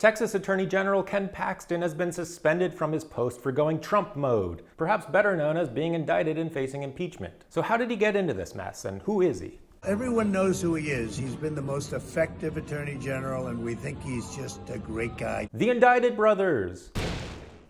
Texas Attorney General Ken Paxton has been suspended from his post for going Trump mode, perhaps better known as being indicted and facing impeachment. So how did he get into this mess, and who is he? Everyone knows who he is. He's been the most effective attorney general, and we think he's just a great guy. The Indicted brothers!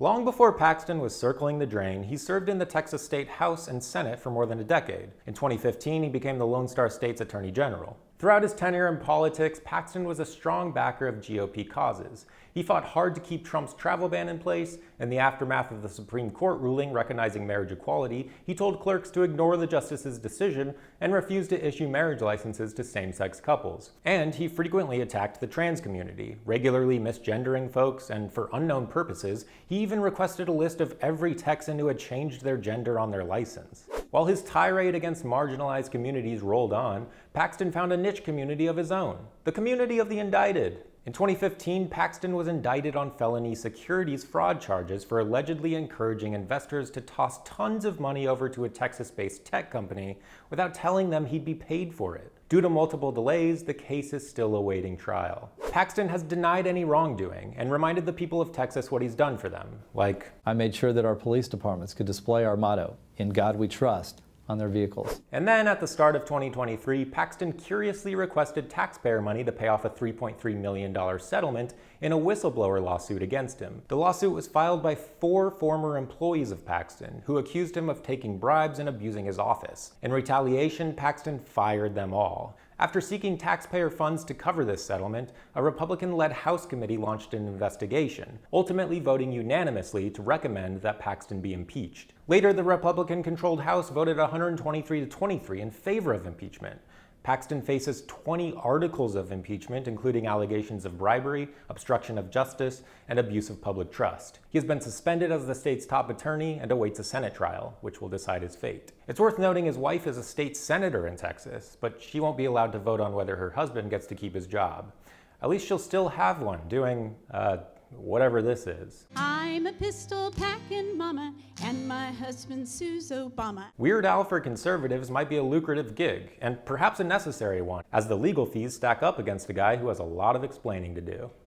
Long before Paxton was circling the drain, he served in the Texas State House and Senate for more than a decade. In 2015, he became the Lone Star State's Attorney General. Throughout his tenure in politics, Paxton was a strong backer of GOP causes. He fought hard to keep Trump's travel ban in place. In the aftermath of the Supreme Court ruling recognizing marriage equality, he told clerks to ignore the justice's decision and refused to issue marriage licenses to same-sex couples. And he frequently attacked the trans community, regularly misgendering folks, and for unknown purposes, he even requested a list of every Texan who had changed their gender on their license. While his tirade against marginalized communities rolled on, Paxton found a niche community of his own, the community of the indicted. In 2015, Paxton was indicted on felony securities fraud charges for allegedly encouraging investors to toss tons of money over to a Texas-based tech company without telling them he'd be paid for it. Due to multiple delays, the case is still awaiting trial. Paxton has denied any wrongdoing and reminded the people of Texas what he's done for them, like, I made sure that our police departments could display our motto, "In God We Trust," on their vehicles. And then at the start of 2023, Paxton curiously requested taxpayer money to pay off a $3.3 million settlement in a whistleblower lawsuit against him. The lawsuit was filed by 4 former employees of Paxton who accused him of taking bribes and abusing his office. In retaliation, Paxton fired them all. After seeking taxpayer funds to cover this settlement, a Republican-led House committee launched an investigation, ultimately voting unanimously to recommend that Paxton be impeached. Later, the Republican-controlled House voted 123-23 in favor of impeachment. Paxton faces 20 articles of impeachment, including allegations of bribery, obstruction of justice, and abuse of public trust. He has been suspended as the state's top attorney and awaits a Senate trial, which will decide his fate. It's worth noting his wife is a state senator in Texas, but she won't be allowed to vote on whether her husband gets to keep his job. At least she'll still have one, doing, whatever this is. I'm a pistol packing mama, and my husband sues Obama. Weird Al for conservatives might be a lucrative gig, and perhaps a necessary one, as the legal fees stack up against a guy who has a lot of explaining to do.